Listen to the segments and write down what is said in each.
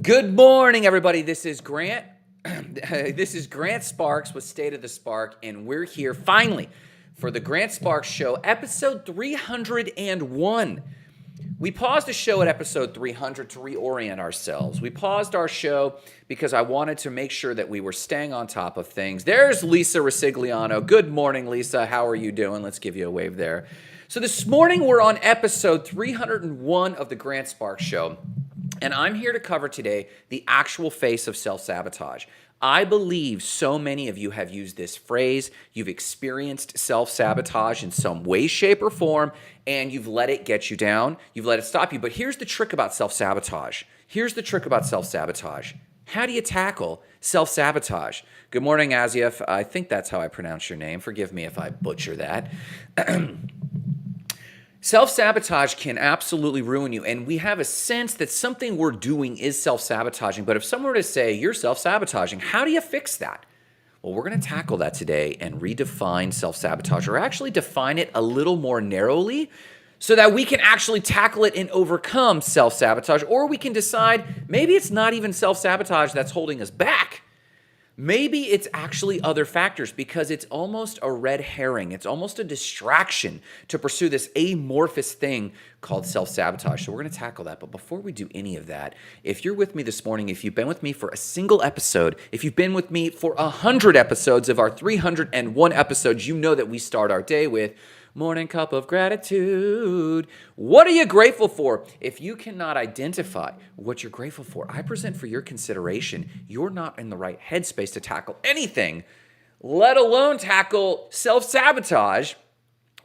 Good morning, everybody. This is Grant. This is Grant Sparks with State of the Spark, and we're here finally for the Grant Sparks Show, episode 301. We paused the show at episode 300 to reorient ourselves. We paused our show because I wanted to make sure that we were staying on top of things. There's Lisa Resigliano. Good morning, Lisa. How are you doing? Let's give you a wave there. So this morning, we're on episode 301 of the Grant Sparks Show. And I'm here to cover today the actual face of self-sabotage. I believe so many of you have used this phrase. You've experienced self-sabotage in some way, shape, or form, and you've let it get you down. You've let it stop you. But here's the trick about self-sabotage. How do you tackle self-sabotage? Good morning, Aziaf. I think that's how I pronounce your name. Forgive me if I butcher that. Self-sabotage can absolutely ruin you, and we have a sense that something we're doing is self-sabotaging, but if someone were to say, you're self-sabotaging, how do you fix that? Well, we're going to tackle that today and redefine self-sabotage, or actually define it a little more narrowly so that we can actually tackle it and overcome self-sabotage, or we can decide maybe it's not even self-sabotage that's holding us back. Maybe it's actually other factors because it's almost a red herring. It's almost a distraction to pursue this amorphous thing called self-sabotage. So we're going to tackle that. But before we do any of that, if you're with me this morning, if you've been with me for a single episode, if you've been with me for 100 episodes of our 301 episodes, you know that we start our day with morning cup of gratitude. What are you grateful for? If you cannot identify what you're grateful for, I present for your consideration, you're not in the right headspace to tackle anything, let alone tackle self-sabotage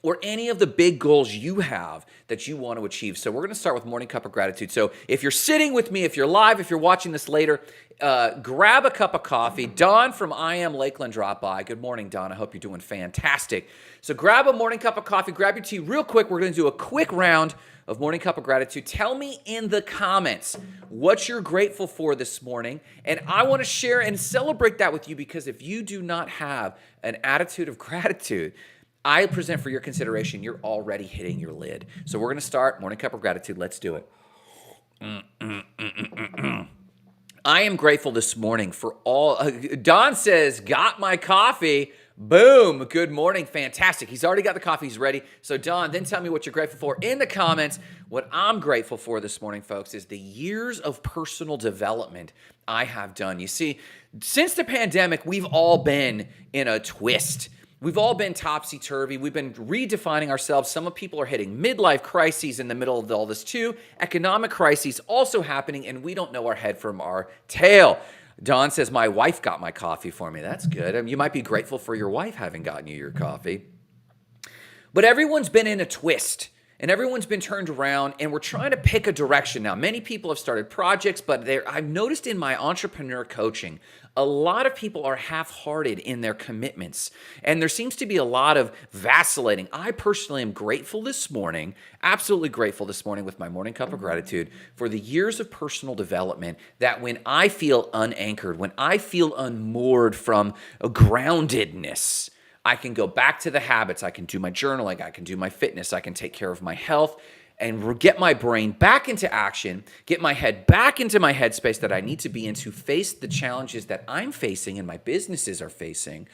or any of the big goals you have that you want to achieve. So we're going to start with morning cup of gratitude. So if you're sitting with me, if you're live, if you're watching this later, grab a cup of coffee. Don from I Am Lakeland dropped by. Good morning, Don. I hope you're doing fantastic. So grab a morning cup of coffee, grab your tea real quick. We're going to do a quick round of morning cup of gratitude. Tell me in the comments what you're grateful for this morning. And I want to share and celebrate that with you because if you do not have an attitude of gratitude, I present for your consideration, you're already hitting your lid. So we're going to start morning cup of gratitude. Let's do it. I am grateful this morning for all. Don says, got my coffee. Boom. Good morning. Fantastic. He's already got the coffee. He's ready. So Don, then tell me what you're grateful for in the comments. What I'm grateful for this morning, folks, is the years of personal development I have done. You see, since the pandemic, we've all been in a twist. We've all been topsy-turvy. We've been redefining ourselves. Some people are hitting midlife crises in the middle of all this too. Economic crises also happening, and we don't know our head from our tail. Don says, my wife got my coffee for me. That's good. I mean, you might be grateful for your wife having gotten you your coffee. But everyone's been in a twist. And everyone's been turned around, and we're trying to pick a direction now. Many people have started projects, but I've noticed in my entrepreneur coaching, a lot of people are half-hearted in their commitments, and there seems to be a lot of vacillating. I personally am grateful this morning, absolutely grateful this morning with my morning cup of gratitude for the years of personal development that when I feel unanchored, when I feel unmoored from a groundedness, I can go back to the habits. I can do my journaling. I can do my fitness. I can take care of my health and get my brain back into action, get my head back into my headspace that I need to be in to face the challenges that I'm facing and my businesses are facing,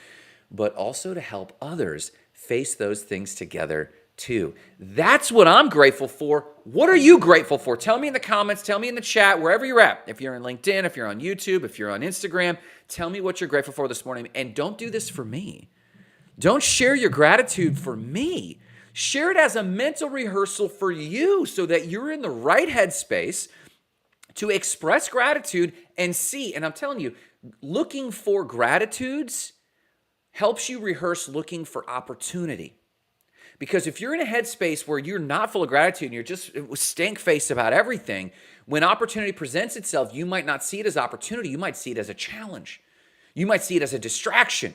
but also to help others face those things together too. That's what I'm grateful for. What are you grateful for? Tell me in the comments. Tell me in the chat, wherever you're at. If you're on LinkedIn, if you're on YouTube, if you're on Instagram, tell me what you're grateful for this morning. And don't do this for me. Don't share your gratitude for me. Share it as a mental rehearsal for you so that you're in the right headspace to express gratitude and see. And I'm telling you, looking for gratitudes helps you rehearse looking for opportunity. Because if you're in a headspace where you're not full of gratitude and you're just stink-faced about everything, when opportunity presents itself, you might not see it as opportunity. You might see it as a challenge. You might see it as a distraction.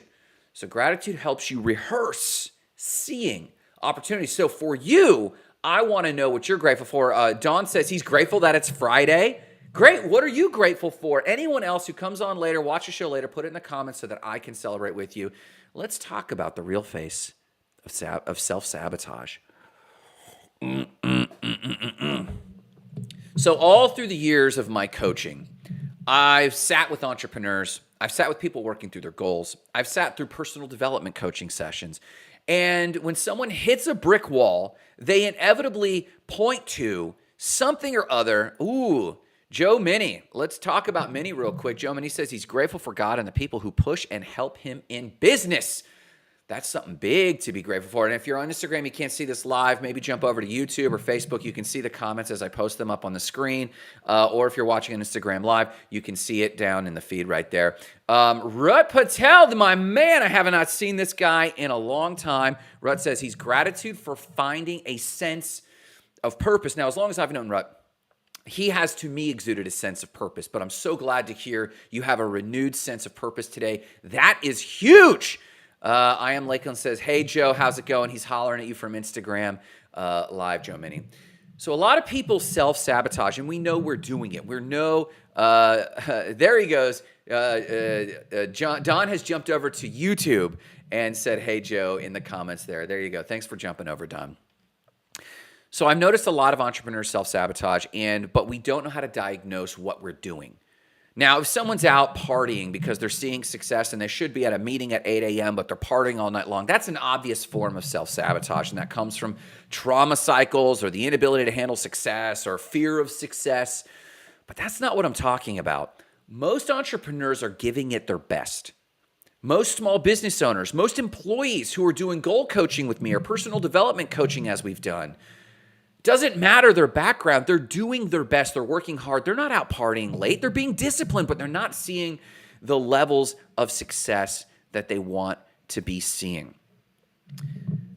So gratitude helps you rehearse seeing opportunities. So for you, I want to know what you're grateful for. Don says he's grateful that it's Friday. Great. What are you grateful for? Anyone else who comes on later, watch the show later, put it in the comments so that I can celebrate with you. Let's talk about the real face of self-sabotage. So all through the years of my coaching, I've sat with entrepreneurs. I've sat with people working through their goals. I've sat through personal development coaching sessions. And when someone hits a brick wall, they inevitably point to something or other. Ooh, Joe Minnie. Let's talk about Minnie real quick. Joe Minnie says he's grateful for God and the people who push and help him in business. That's something big to be grateful for. And if you're on Instagram, you can't see this live, maybe jump over to YouTube or Facebook. You can see the comments as I post them up on the screen. Or if you're watching on Instagram Live, you can see it down in the feed right there. Rut Patel, my man, I have not seen this guy in a long time. Rut says he's gratitude for finding a sense of purpose. Now, as long as I've known Rut, he has, to me, exuded a sense of purpose. But I'm so glad to hear you have a renewed sense of purpose today. That is huge. I am Lakeland says, hey, Joe, how's it going? He's hollering at you from Instagram Live, Joe Minnie. So a lot of people self-sabotage, and we know we're doing it. There he goes. Don has jumped over to YouTube and said, hey, Joe, in the comments there. There you go. Thanks for jumping over, Don. So I've noticed a lot of entrepreneurs self-sabotage, but we don't know how to diagnose what we're doing. Now, if someone's out partying because they're seeing success and they should be at a meeting at 8 a.m., but they're partying all night long, that's an obvious form of self-sabotage, and that comes from trauma cycles or the inability to handle success or fear of success. But that's not what I'm talking about. Most entrepreneurs are giving it their best. Most small business owners, most employees who are doing goal coaching with me or personal development coaching as we've done, doesn't matter their background. They're doing their best. They're working hard. They're not out partying late. They're being disciplined, but they're not seeing the levels of success that they want to be seeing.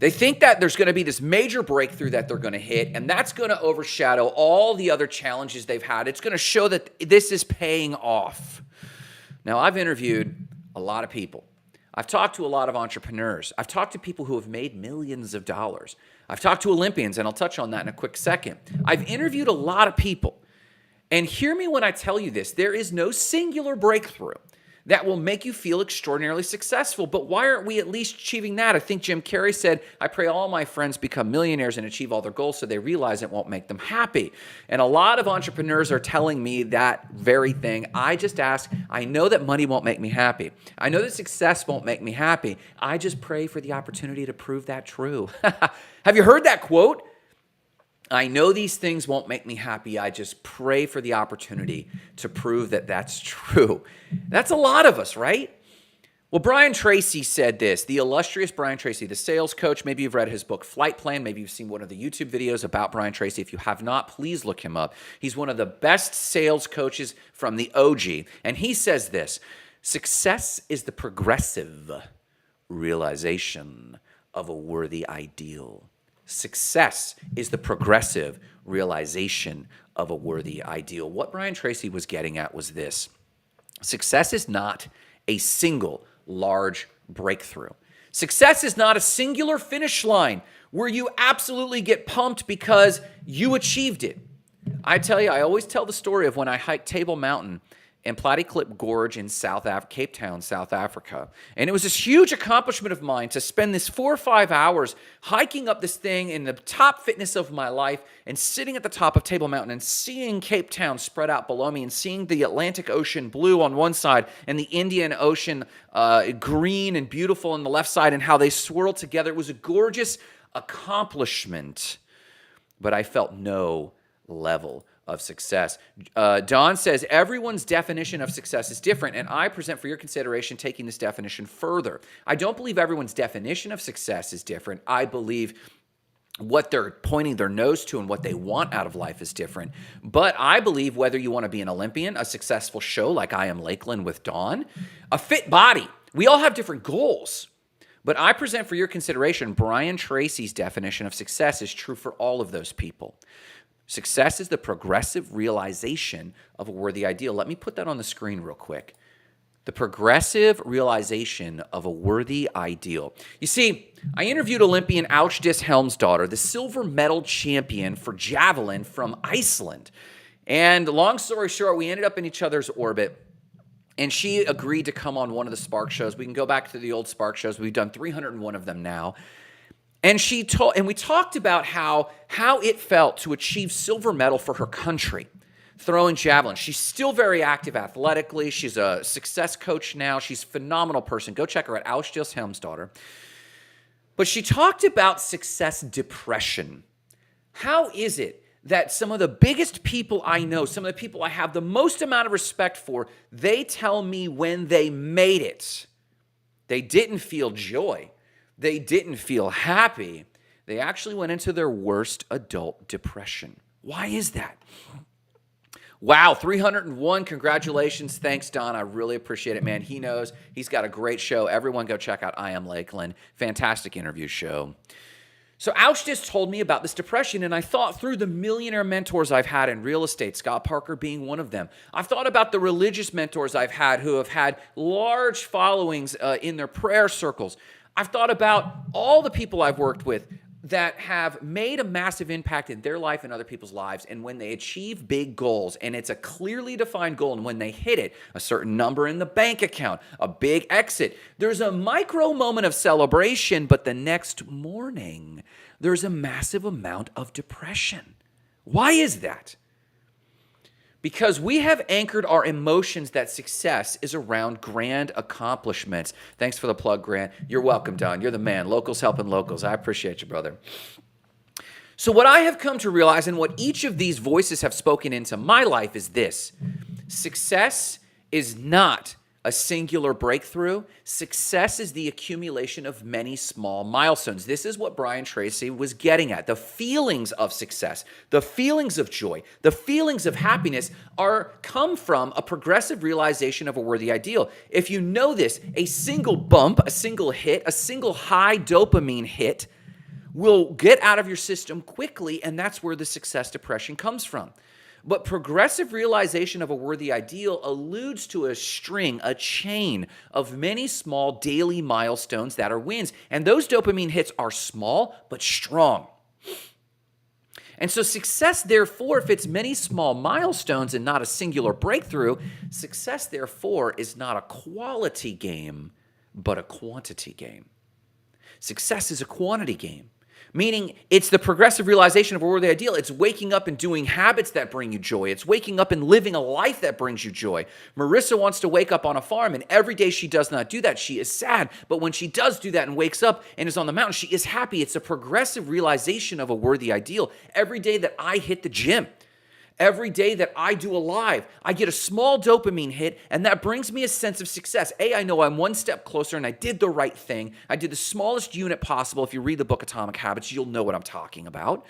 They think that there's going to be this major breakthrough that they're going to hit, and that's going to overshadow all the other challenges they've had. It's going to show that this is paying off. Now, I've interviewed a lot of people. I've talked to a lot of entrepreneurs. I've talked to people who have made millions of dollars. I've talked to Olympians, and I'll touch on that in a quick second. I've interviewed a lot of people. And hear me when I tell you this. There is no singular breakthrough that will make you feel extraordinarily successful. But why aren't we at least achieving that? I think Jim Carrey said, I pray all my friends become millionaires and achieve all their goals so they realize it won't make them happy. And a lot of entrepreneurs are telling me that very thing. I just ask, I know that money won't make me happy. I know that success won't make me happy. I just pray for the opportunity to prove that true. Have you heard that quote? I know these things won't make me happy. I just pray for the opportunity to prove that that's true. That's a lot of us, right? Well, Brian Tracy said this, the illustrious Brian Tracy, the sales coach. Maybe you've read his book, Flight Plan. Maybe you've seen one of the YouTube videos about Brian Tracy. If you have not, please look him up. He's one of the best sales coaches from the OG. And he says this, success is the progressive realization of a worthy ideal. Success is the progressive realization of a worthy ideal. What Brian Tracy was getting at was this. Success is not a single large breakthrough. Success is not a singular finish line where you absolutely get pumped because you achieved it. I tell you, I always tell the story of when I hiked Table Mountain and Platyclip Gorge in Cape Town, South Africa. And it was this huge accomplishment of mine to spend this 4 or 5 hours hiking up this thing in the top fitness of my life and sitting at the top of Table Mountain and seeing Cape Town spread out below me and seeing the Atlantic Ocean blue on one side and the Indian Ocean green and beautiful on the left side and how they swirl together. It was a gorgeous accomplishment, but I felt no level of success. Don says, everyone's definition of success is different, and I present for your consideration taking this definition further. I don't believe everyone's definition of success is different. I believe what they're pointing their nose to and what they want out of life is different. But I believe whether you want to be an Olympian, a successful show like I Am Lakeland with Dawn, a fit body, we all have different goals. But I present for your consideration Brian Tracy's definition of success is true for all of those people. Success is the progressive realization of a worthy ideal. Let me put that on the screen real quick. The progressive realization of a worthy ideal. You see, I interviewed Olympian Ásdís Helmsdóttir, the silver medal champion for javelin from Iceland. And long story short, we ended up in each other's orbit. And she agreed to come on one of the Spark shows. We can go back to the old Spark shows. We've done 301 of them now. And we talked about how it felt to achieve silver medal for her country. throwing javelin. She's still very active athletically. She's a success coach now. She's a phenomenal person. Go check her out, Austis Helmsdottir. But she talked about success depression. How is it that some of the biggest people I know, some of the people I have the most amount of respect for, they tell me when they made it, they didn't feel joy, they didn't feel happy, they actually went into their worst adult depression. Why is that? Wow, 301. Congratulations. Thanks, Don. I really appreciate it, man. He knows. He's got a great show. Everyone go check out I Am Lakeland. Fantastic interview show. So Ouch just told me about this depression, and I thought through the millionaire mentors I've had in real estate, Scott Parker being one of them. I've thought about the religious mentors I've had who have had large followings in their prayer circles. I've thought about all the people I've worked with that have made a massive impact in their life and other people's lives. And when they achieve big goals, and it's a clearly defined goal, and when they hit it, a certain number in the bank account, a big exit, there's a micro moment of celebration, but the next morning, there's a massive amount of depression. Why is that? Because we have anchored our emotions that success is around grand accomplishments. Thanks for the plug, Grant. You're welcome, Don. You're the man. Locals helping locals. I appreciate you, brother. So what I have come to realize, and what each of these voices have spoken into my life, is this. Success is not a singular breakthrough. Success is the accumulation of many small milestones. This is what Brian Tracy was getting at. The feelings of success, the feelings of joy, the feelings of happiness come from a progressive realization of a worthy ideal. If you know this, a single bump, a single hit, a single high dopamine hit will get out of your system quickly, and that's where the success depression comes from. But progressive realization of a worthy ideal alludes to a string, a chain of many small daily milestones that are wins. And those dopamine hits are small but strong. And so success, therefore, if it's many small milestones and not a singular breakthrough, success, therefore, is not a quality game, but a quantity game. Success is a quantity game. Meaning it's the progressive realization of a worthy ideal. It's waking up and doing habits that bring you joy. It's waking up and living a life that brings you joy. Marissa wants to wake up on a farm, and every day she does not do that, she is sad. But when she does do that and wakes up and is on the mountain, she is happy. It's a progressive realization of a worthy ideal. Every day that I hit the gym, every day that I do a live, I get a small dopamine hit, and that brings me a sense of success. I know I'm one step closer, and I did the right thing. I did the smallest unit possible. If you read the book Atomic Habits, you'll know what I'm talking about.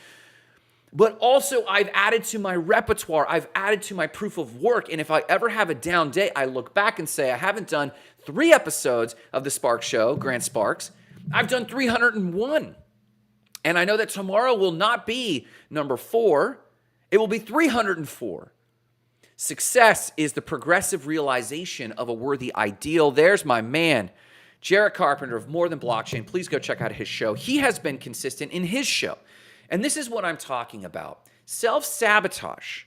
But also, I've added to my repertoire. I've added to my proof of work. And if I ever have a down day, I look back and say, I haven't done 3 episodes of the Sparks Show, Grant Sparks. I've done 301. And I know that tomorrow will not be number 4. It will be 304. Success is the progressive realization of a worthy ideal. There's my man, Jarrett Carpenter of More Than Blockchain. Please go check out his show. He has been consistent in his show. And this is what I'm talking about. Self-sabotage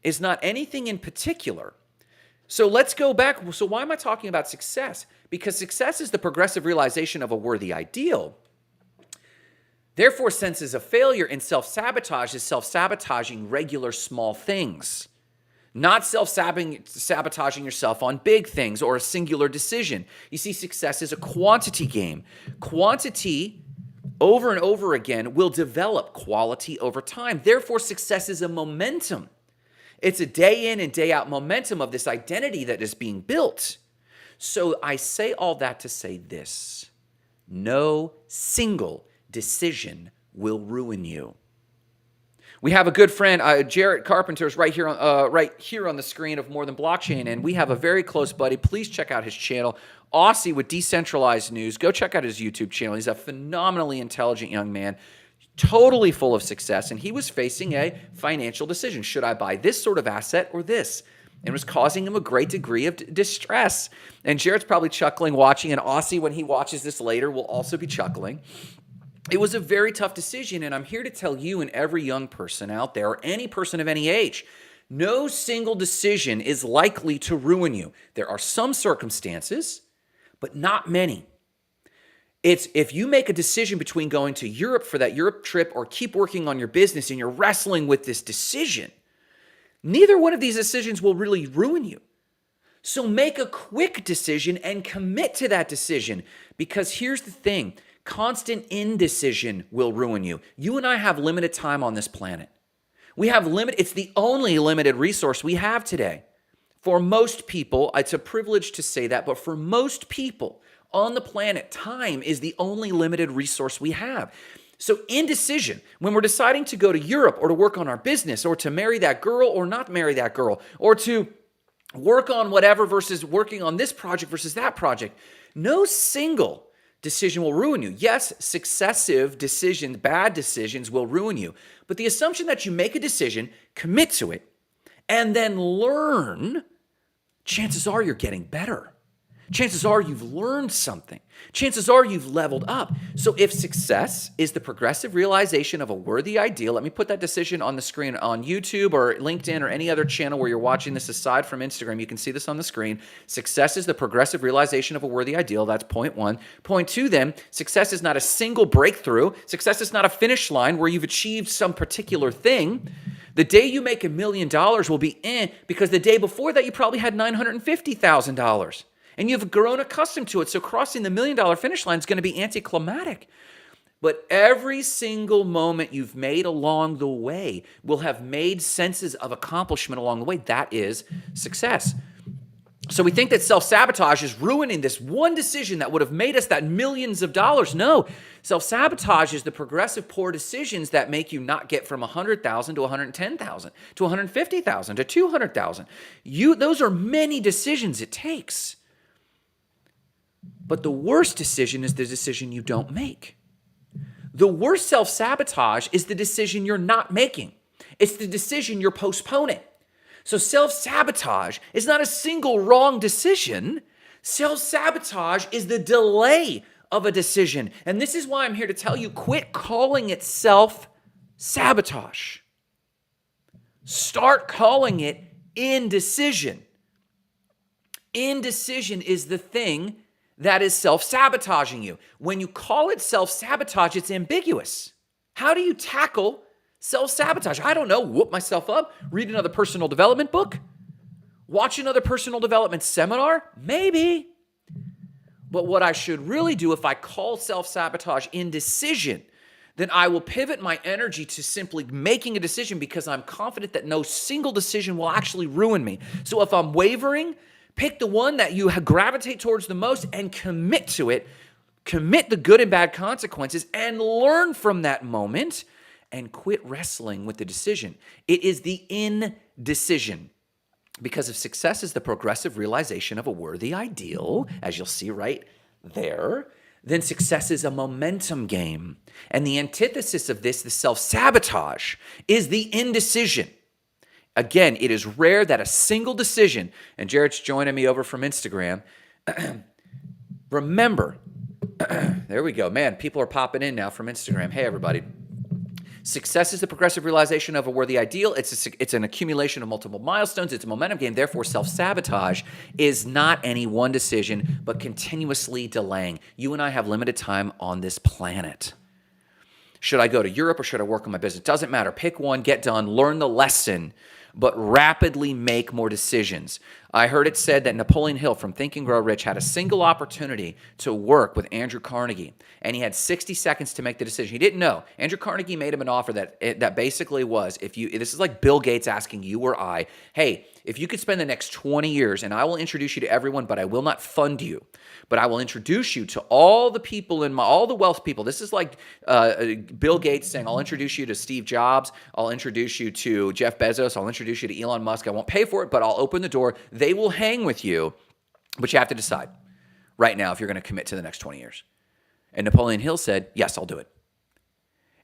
is not anything in particular. So let's go back. So why am I talking about success? Because success is the progressive realization of a worthy ideal. Therefore, senses of failure in self-sabotage is self-sabotaging regular small things, not self-sabotaging yourself on big things or a singular decision. You see, success is a quantity game. Quantity, over and over again, will develop quality over time. Therefore, success is a momentum. It's a day in and day out momentum of this identity that is being built. So I say all that to say this: no single decision will ruin you. We have a good friend, Jarrett Carpenter, is right here on the screen of More Than Blockchain, and we have a very close buddy. Please check out his channel, Aussie with Decentralized News. Go check out his YouTube channel. He's a phenomenally intelligent young man, totally full of success, and he was facing a financial decision. Should I buy this sort of asset or this? And it was causing him a great degree of distress. And Jarrett's probably chuckling watching, and Aussie, when he watches this later, will also be chuckling. It was a very tough decision, and I'm here to tell you and every young person out there, or any person of any age, no single decision is likely to ruin you. There are some circumstances, but not many. It's if you make a decision between going to Europe for that Europe trip or keep working on your business and you're wrestling with this decision, Neither one of these decisions will really ruin you. So make a quick decision and commit to that decision, because here's the thing, constant indecision will ruin you. You and I have limited time on this planet. It's the only limited resource we have today. For most people, it's a privilege to say that, but for most people on the planet, time is the only limited resource we have. So indecision, when we're deciding to go to Europe or to work on our business or to marry that girl or not marry that girl or to work on whatever versus working on this project versus that project, no single decision will ruin you. Yes, successive decisions, bad decisions will ruin you. But the assumption that you make a decision, commit to it, and then learn, chances are you're getting better. Chances are you've learned something. Chances are you've leveled up. So if success is the progressive realization of a worthy ideal, let me put that decision on the screen on YouTube or LinkedIn or any other channel where you're watching this aside from Instagram. You can see this on the screen. Success is the progressive realization of a worthy ideal. That's point one. Point two then, success is not a single breakthrough. Success is not a finish line where you've achieved some particular thing. The day you make $1 million will be because the day before that you probably had $950,000. And you've grown accustomed to it. So crossing the $1 million finish line is going to be anticlimactic. But every single moment you've made along the way will have made senses of accomplishment along the way. That is success. So we think that self-sabotage is ruining this one decision that would have made us that millions of dollars. No, self-sabotage is the progressive poor decisions that make you not get from 100,000 to 110,000 to 150,000 to 200,000. Those are many decisions it takes. But the worst decision is the decision you don't make. The worst self-sabotage is the decision you're not making. It's the decision you're postponing. So self-sabotage is not a single wrong decision. Self-sabotage is the delay of a decision. And this is why I'm here to tell you, quit calling it self-sabotage. Start calling it indecision. Indecision is the thing that is self-sabotaging you. When you call it self-sabotage, it's ambiguous. How do you tackle self-sabotage? I don't know. Whoop myself up? Read another personal development book? Watch another personal development seminar? Maybe. But what I should really do if I call self-sabotage indecision, then I will pivot my energy to simply making a decision because I'm confident that no single decision will actually ruin me. So if I'm wavering, pick the one that you gravitate towards the most and commit to it. Commit the good and bad consequences and learn from that moment and quit wrestling with the decision. It is the indecision. Because if success is the progressive realization of a worthy ideal, as you'll see right there, then success is a momentum game. And the antithesis of this, the self-sabotage, is the indecision. Again, it is rare that a single decision, and Jarrett's joining me over from Instagram. Remember, there we go. Man, people are popping in now from Instagram. Hey, everybody. Success is the progressive realization of a worthy ideal. It's an accumulation of multiple milestones. It's a momentum game. Therefore, self-sabotage is not any one decision, but continuously delaying. You and I have limited time on this planet. Should I go to Europe or should I work on my business? Doesn't matter. Pick one, get done, learn the lesson, but rapidly make more decisions. I heard it said that Napoleon Hill from Think and Grow Rich had a single opportunity to work with Andrew Carnegie, and he had 60 seconds to make the decision. He didn't know. Andrew Carnegie made him an offer that basically was, this is like Bill Gates asking you or I, hey, if you could spend the next 20 years, and I will introduce you to everyone, but I will not fund you, but I will introduce you to all the people all the wealth people. This is like Bill Gates saying, I'll introduce you to Steve Jobs. I'll introduce you to Jeff Bezos. I'll introduce you to Elon Musk. I won't pay for it, but I'll open the door. They will hang with you, but you have to decide right now if you're going to commit to the next 20 years. And Napoleon Hill said, yes, I'll do it.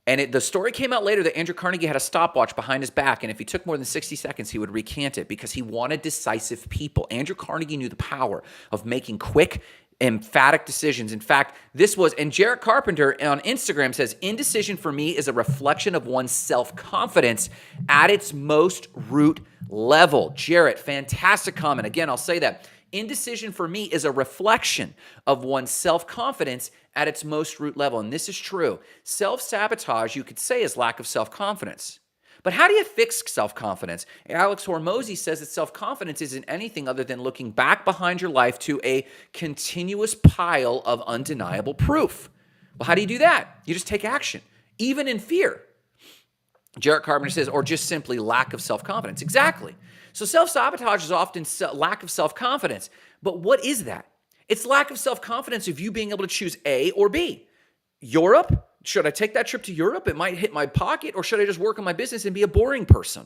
And the story came out later that Andrew Carnegie had a stopwatch behind his back, and if he took more than 60 seconds, he would recant it because he wanted decisive people. Andrew Carnegie knew the power of making quick, emphatic decisions. In fact, and Jarrett Carpenter on Instagram says, indecision for me is a reflection of one's self-confidence at its most root level. Jarrett, fantastic comment. Again, I'll say that. Indecision for me is a reflection of one's self-confidence at its most root level. And this is true. Self-sabotage, you could say, is lack of self-confidence. But how do you fix self-confidence? Alex Hormozy says that self-confidence isn't anything other than looking back behind your life to a continuous pile of undeniable proof. Well, how do you do that? You just take action, even in fear. Jarrett Carpenter says, or just simply lack of self-confidence. Exactly. So self-sabotage is often lack of self-confidence. But what is that? It's lack of self-confidence of you being able to choose A or B. Europe? Should I take that trip to Europe? It might hit my pocket. Or should I just work on my business and be a boring person?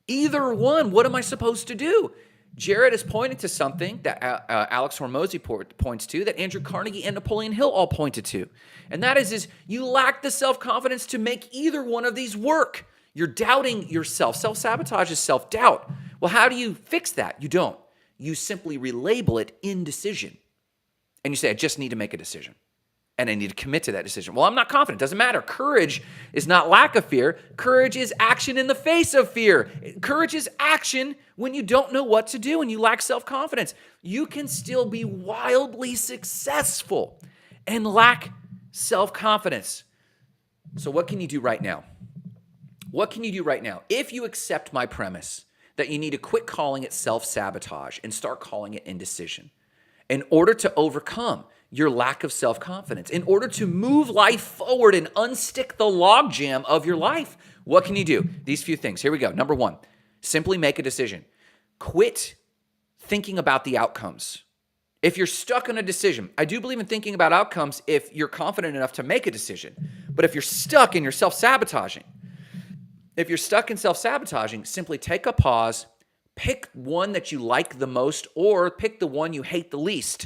Either one. What am I supposed to do? Jared is pointing to something that Alex Hormozy points to, that Andrew Carnegie and Napoleon Hill all pointed to. And that is you lack the self-confidence to make either one of these work. You're doubting yourself. Self-sabotage is self-doubt. Well, how do you fix that? You don't. You simply relabel it indecision. And you say, I just need to make a decision. And I need to commit to that decision. Well, I'm not confident. It doesn't matter. Courage is not lack of fear. Courage is action in the face of fear. Courage is action when you don't know what to do and you lack self-confidence. You can still be wildly successful and lack self-confidence. So what can you do right now? What can you do right now? If you accept my premise that you need to quit calling it self-sabotage and start calling it indecision, in order to overcome your lack of self-confidence, in order to move life forward and unstick the logjam of your life, what can you do? These few things. Here we go. Number one, simply make a decision. Quit thinking about the outcomes. If you're stuck on a decision, I do believe in thinking about outcomes if you're confident enough to make a decision. But if you're stuck and you're self-sabotaging, simply take a pause, pick one that you like the most, or pick the one you hate the least,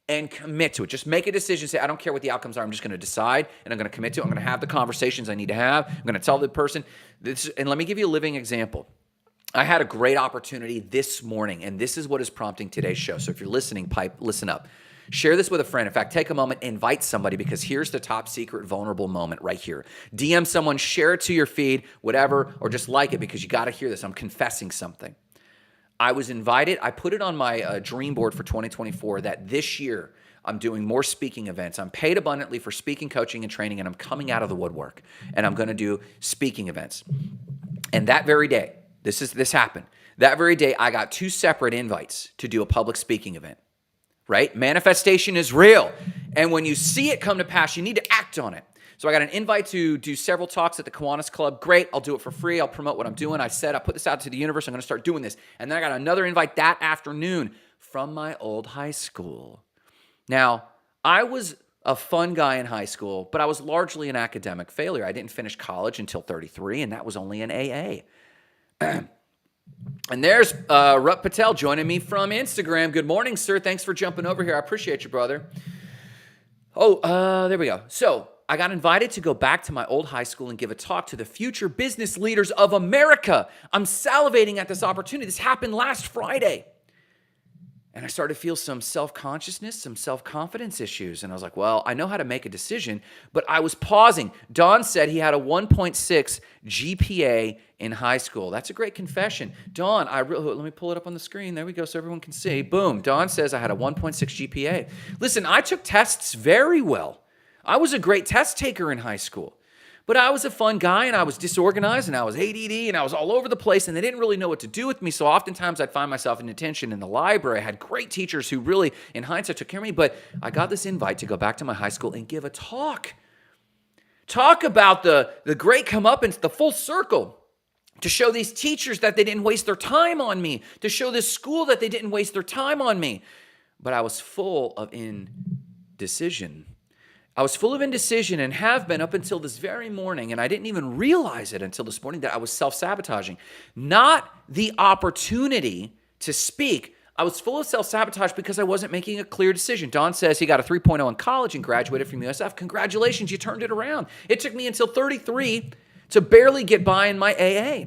and commit to it. Just make a decision. Say, I don't care what the outcomes are. I'm just going to decide, and I'm going to commit to it. I'm going to have the conversations I need to have. I'm going to tell the person this. And let me give you a living example. I had a great opportunity this morning, and this is what is prompting today's show. So if you're listening, listen up. Share this with a friend. In fact, take a moment, invite somebody, because here's the top secret vulnerable moment right here. DM someone, share it to your feed, whatever, or just like it, because you got to hear this. I'm confessing something. I was invited. I put it on my dream board for 2024 that this year I'm doing more speaking events. I'm paid abundantly for speaking, coaching, and training, and I'm coming out of the woodwork, and I'm going to do speaking events. And that very day, this happened. That very day, I got 2 separate invites to do a public speaking event, right? Manifestation is real. And when you see it come to pass, you need to act on it. So I got an invite to do several talks at the Kiwanis Club. Great. I'll do it for free. I'll promote what I'm doing. I said, I put this out to the universe. I'm going to start doing this. And then I got another invite that afternoon from my old high school. Now, I was a fun guy in high school, but I was largely an academic failure. I didn't finish college until 33, and that was only an AA. And there's Rup Patel joining me from Instagram. Good morning, sir. Thanks for jumping over here. I appreciate you, brother. There we go. So I got invited to go back to my old high school and give a talk to the future business leaders of America. I'm salivating at this opportunity. This happened last Friday. And I started to feel some self-consciousness, some self-confidence issues. And I was like, well, I know how to make a decision, but I was pausing. Don said he had a 1.6 GPA in high school. That's a great confession. Don, let me pull it up on the screen. There we go so everyone can see. Boom. Don says I had a 1.6 GPA. Listen, I took tests very well. I was a great test taker in high school. But I was a fun guy, and I was disorganized, and I was ADD, and I was all over the place, and they didn't really know what to do with me. So oftentimes I'd find myself in detention in the library. I had great teachers who really, in hindsight, took care of me. But I got this invite to go back to my high school and give a talk. Talk about the great comeuppance, the full circle. To show these teachers that they didn't waste their time on me. To show this school that they didn't waste their time on me. But I was full of indecision. I was full of indecision and have been up until this very morning, and I didn't even realize it until this morning that I was self-sabotaging. Not the opportunity to speak. I was full of self-sabotage because I wasn't making a clear decision. Don says he got a 3.0 in college and graduated from USF. Congratulations, you turned it around. It took me until 33 to barely get by in my AA.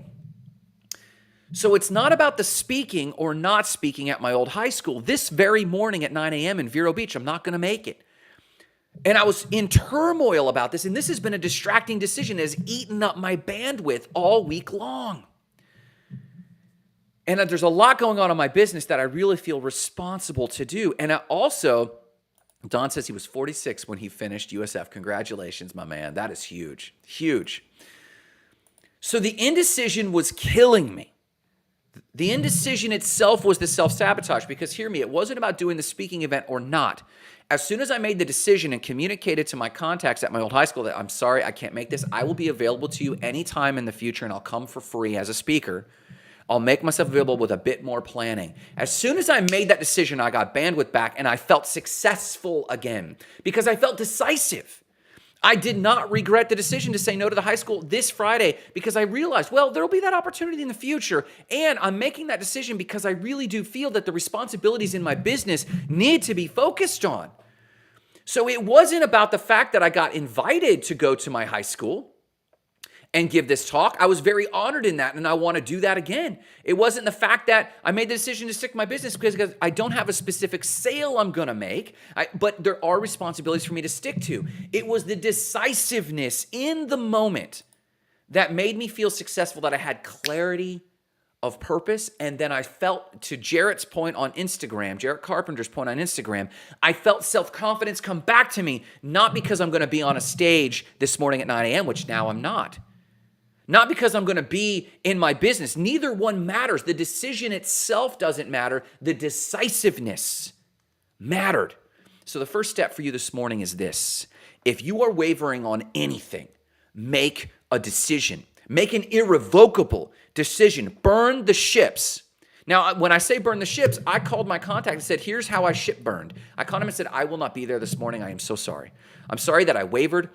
So it's not about the speaking or not speaking at my old high school. This very morning at 9 a.m. in Vero Beach, I'm not going to make it. And I was in turmoil about this, and this has been a distracting decision. It has eaten up my bandwidth all week long. And there's a lot going on in my business that I really feel responsible to do. And Don says he was 46 when he finished USF. Congratulations, my man. That is huge, huge. So the indecision was killing me. The indecision itself was the self-sabotage, because hear me, it wasn't about doing the speaking event or not. As soon as I made the decision and communicated to my contacts at my old high school that I'm sorry, I can't make this, I will be available to you anytime in the future and I'll come for free as a speaker. I'll make myself available with a bit more planning. As soon as I made that decision, I got bandwidth back and I felt successful again because I felt decisive. I did not regret the decision to say no to the high school this Friday because I realized, well, there'll be that opportunity in the future. And I'm making that decision because I really do feel that the responsibilities in my business need to be focused on. So it wasn't about the fact that I got invited to go to my high school and give this talk. I was very honored in that, and I want to do that again. It wasn't the fact that I made the decision to stick to my business because I don't have a specific sale I'm going to make, but there are responsibilities for me to stick to. It was the decisiveness in the moment that made me feel successful, that I had clarity of purpose, and then I felt, to Jarrett's point on Instagram, Jarrett Carpenter's point on Instagram, I felt self-confidence come back to me, not because I'm going to be on a stage this morning at 9 a.m., which now I'm not. Not because I'm going to be in my business. Neither one matters. The decision itself doesn't matter. The decisiveness mattered. So the first step for you this morning is this. If you are wavering on anything, make a decision. Make an irrevocable decision. Burn the ships. Now, when I say burn the ships, I called my contact and said, here's how I ship burned. I called him and said, I will not be there this morning. I am so sorry. I'm sorry that I wavered.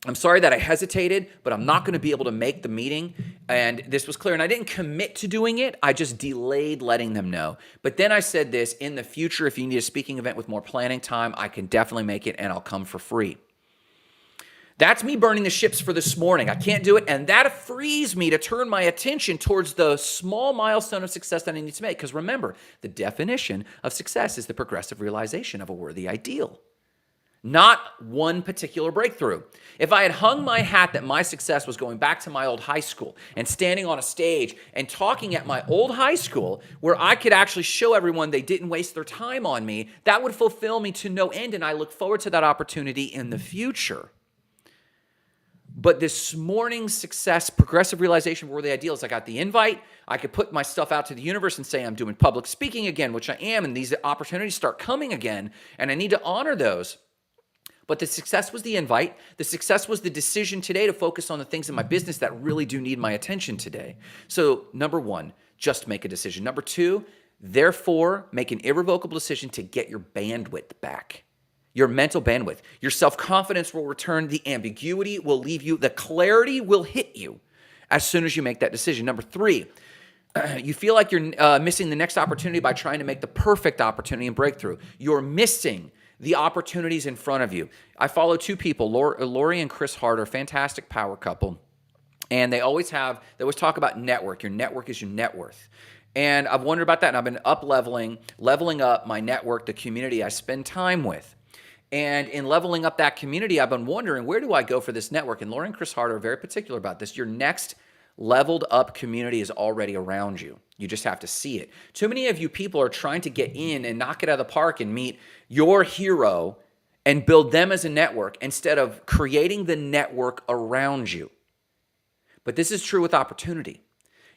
I'm sorry that I hesitated, but I'm not going to be able to make the meeting. And this was clear. And I didn't commit to doing it. I just delayed letting them know. But then I said this, in the future, if you need a speaking event with more planning time, I can definitely make it and I'll come for free. That's me burning the ships for this morning. I can't do it. And that frees me to turn my attention towards the small milestone of success that I need to make. Because remember, the definition of success is the progressive realization of a worthy ideal. Not one particular breakthrough. If I had hung my hat that my success was going back to my old high school and standing on a stage and talking at my old high school where I could actually show everyone they didn't waste their time on me, that would fulfill me to no end, and I look forward to that opportunity in the future. But this morning's success, progressive realization, worthy ideals, I got the invite. I could put my stuff out to the universe and say I'm doing public speaking again, which I am, and these opportunities start coming again, and I need to honor those. But the success was the invite. The success was the decision today to focus on the things in my business that really do need my attention today. So number one, just make a decision. Number two, therefore, make an irrevocable decision to get your bandwidth back. Your mental bandwidth. Your self-confidence will return. The ambiguity will leave you. The clarity will hit you as soon as you make that decision. Number three, you feel like you're missing the next opportunity by trying to make the perfect opportunity and breakthrough. You're missing the opportunities in front of you. I follow two people, Lori and Chris Hart, are a fantastic power couple. And they always talk about network. Your network is your net worth. And I've wondered about that. And I've been leveling up my network, the community I spend time with. And in leveling up that community, I've been wondering, where do I go for this network? And Lori and Chris Hart are very particular about this. Your next leveled up community is already around you. You just have to see it. Too many of you people are trying to get in and knock it out of the park and meet your hero and build them as a network instead of creating the network around you. But this is true with opportunity.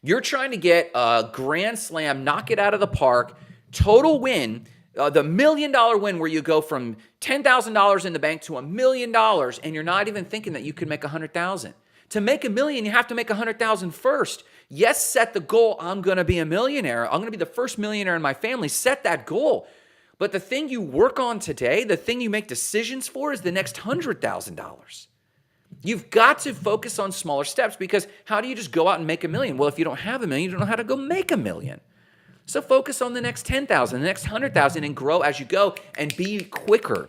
You're trying to get a grand slam, knock it out of the park, total win, the $1 million win where you go from $10,000 in the bank to $1 million, and you're not even thinking that you could make $100,000. To make $1 million, you have to make $100,000 first. Yes, set the goal. I'm going to be a millionaire. I'm going to be the first millionaire in my family. Set that goal. But the thing you work on today, the thing you make decisions for, is the next $100,000. You've got to focus on smaller steps, because how do you just go out and make $1 million? Well, if you don't have $1 million, you don't know how to go make $1 million. So focus on the next 10,000, the next 100,000, and grow as you go and be quicker.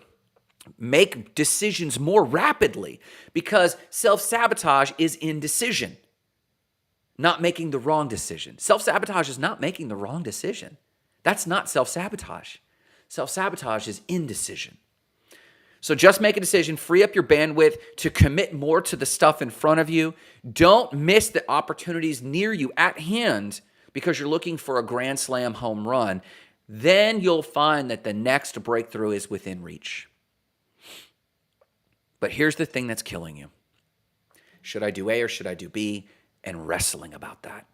Make decisions more rapidly, because self-sabotage is indecision, not making the wrong decision. Self-sabotage is not making the wrong decision. That's not self-sabotage. Self-sabotage is indecision. So just make a decision, free up your bandwidth to commit more to the stuff in front of you. Don't miss the opportunities near you at hand because you're looking for a grand slam home run. Then you'll find that the next breakthrough is within reach. But here's the thing that's killing you. Should I do A or should I do B? and wrestling about that.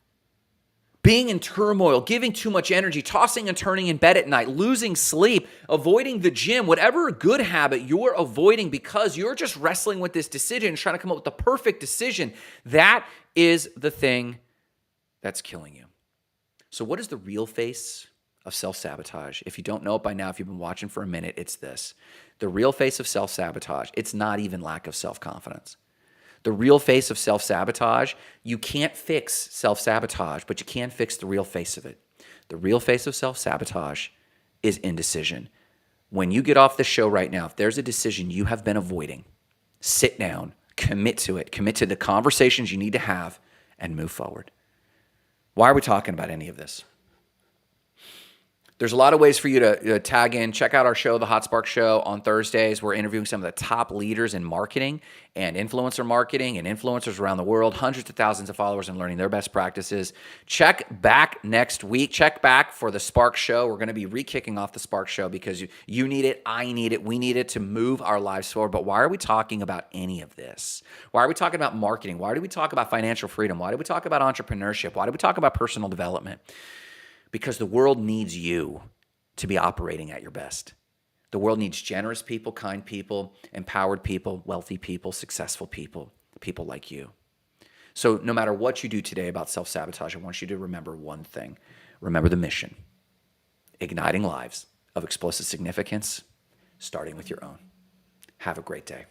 Being in turmoil, giving too much energy, tossing and turning in bed at night, losing sleep, avoiding the gym, whatever good habit you're avoiding because you're just wrestling with this decision and trying to come up with the perfect decision, that is the thing that's killing you. So what is the real face of self-sabotage? If you don't know it by now, if you've been watching for a minute, it's this. The real face of self-sabotage, it's not even lack of self-confidence. The real face of self-sabotage, you can't fix self-sabotage, but you can fix the real face of it. The real face of self-sabotage is indecision. When you get off the show right now, if there's a decision you have been avoiding, sit down, commit to it, commit to the conversations you need to have, and move forward. Why are we talking about any of this? There's a lot of ways for you to tag in. Check out our show, The Hot Spark Show, on Thursdays. We're interviewing some of the top leaders in marketing and influencer marketing and influencers around the world, hundreds of thousands of followers, and learning their best practices. Check back next week. Check back for the Spark Show. We're going to be re-kicking off the Spark Show because you need it, I need it, we need it to move our lives forward. But why are we talking about any of this? Why are we talking about marketing? Why do we talk about financial freedom? Why do we talk about entrepreneurship? Why do we talk about personal development? Because the world needs you to be operating at your best. The world needs generous people, kind people, empowered people, wealthy people, successful people, people like you. So no matter what you do today about self-sabotage, I want you to remember one thing. Remember the mission. Igniting lives of explosive significance, starting with your own. Have a great day.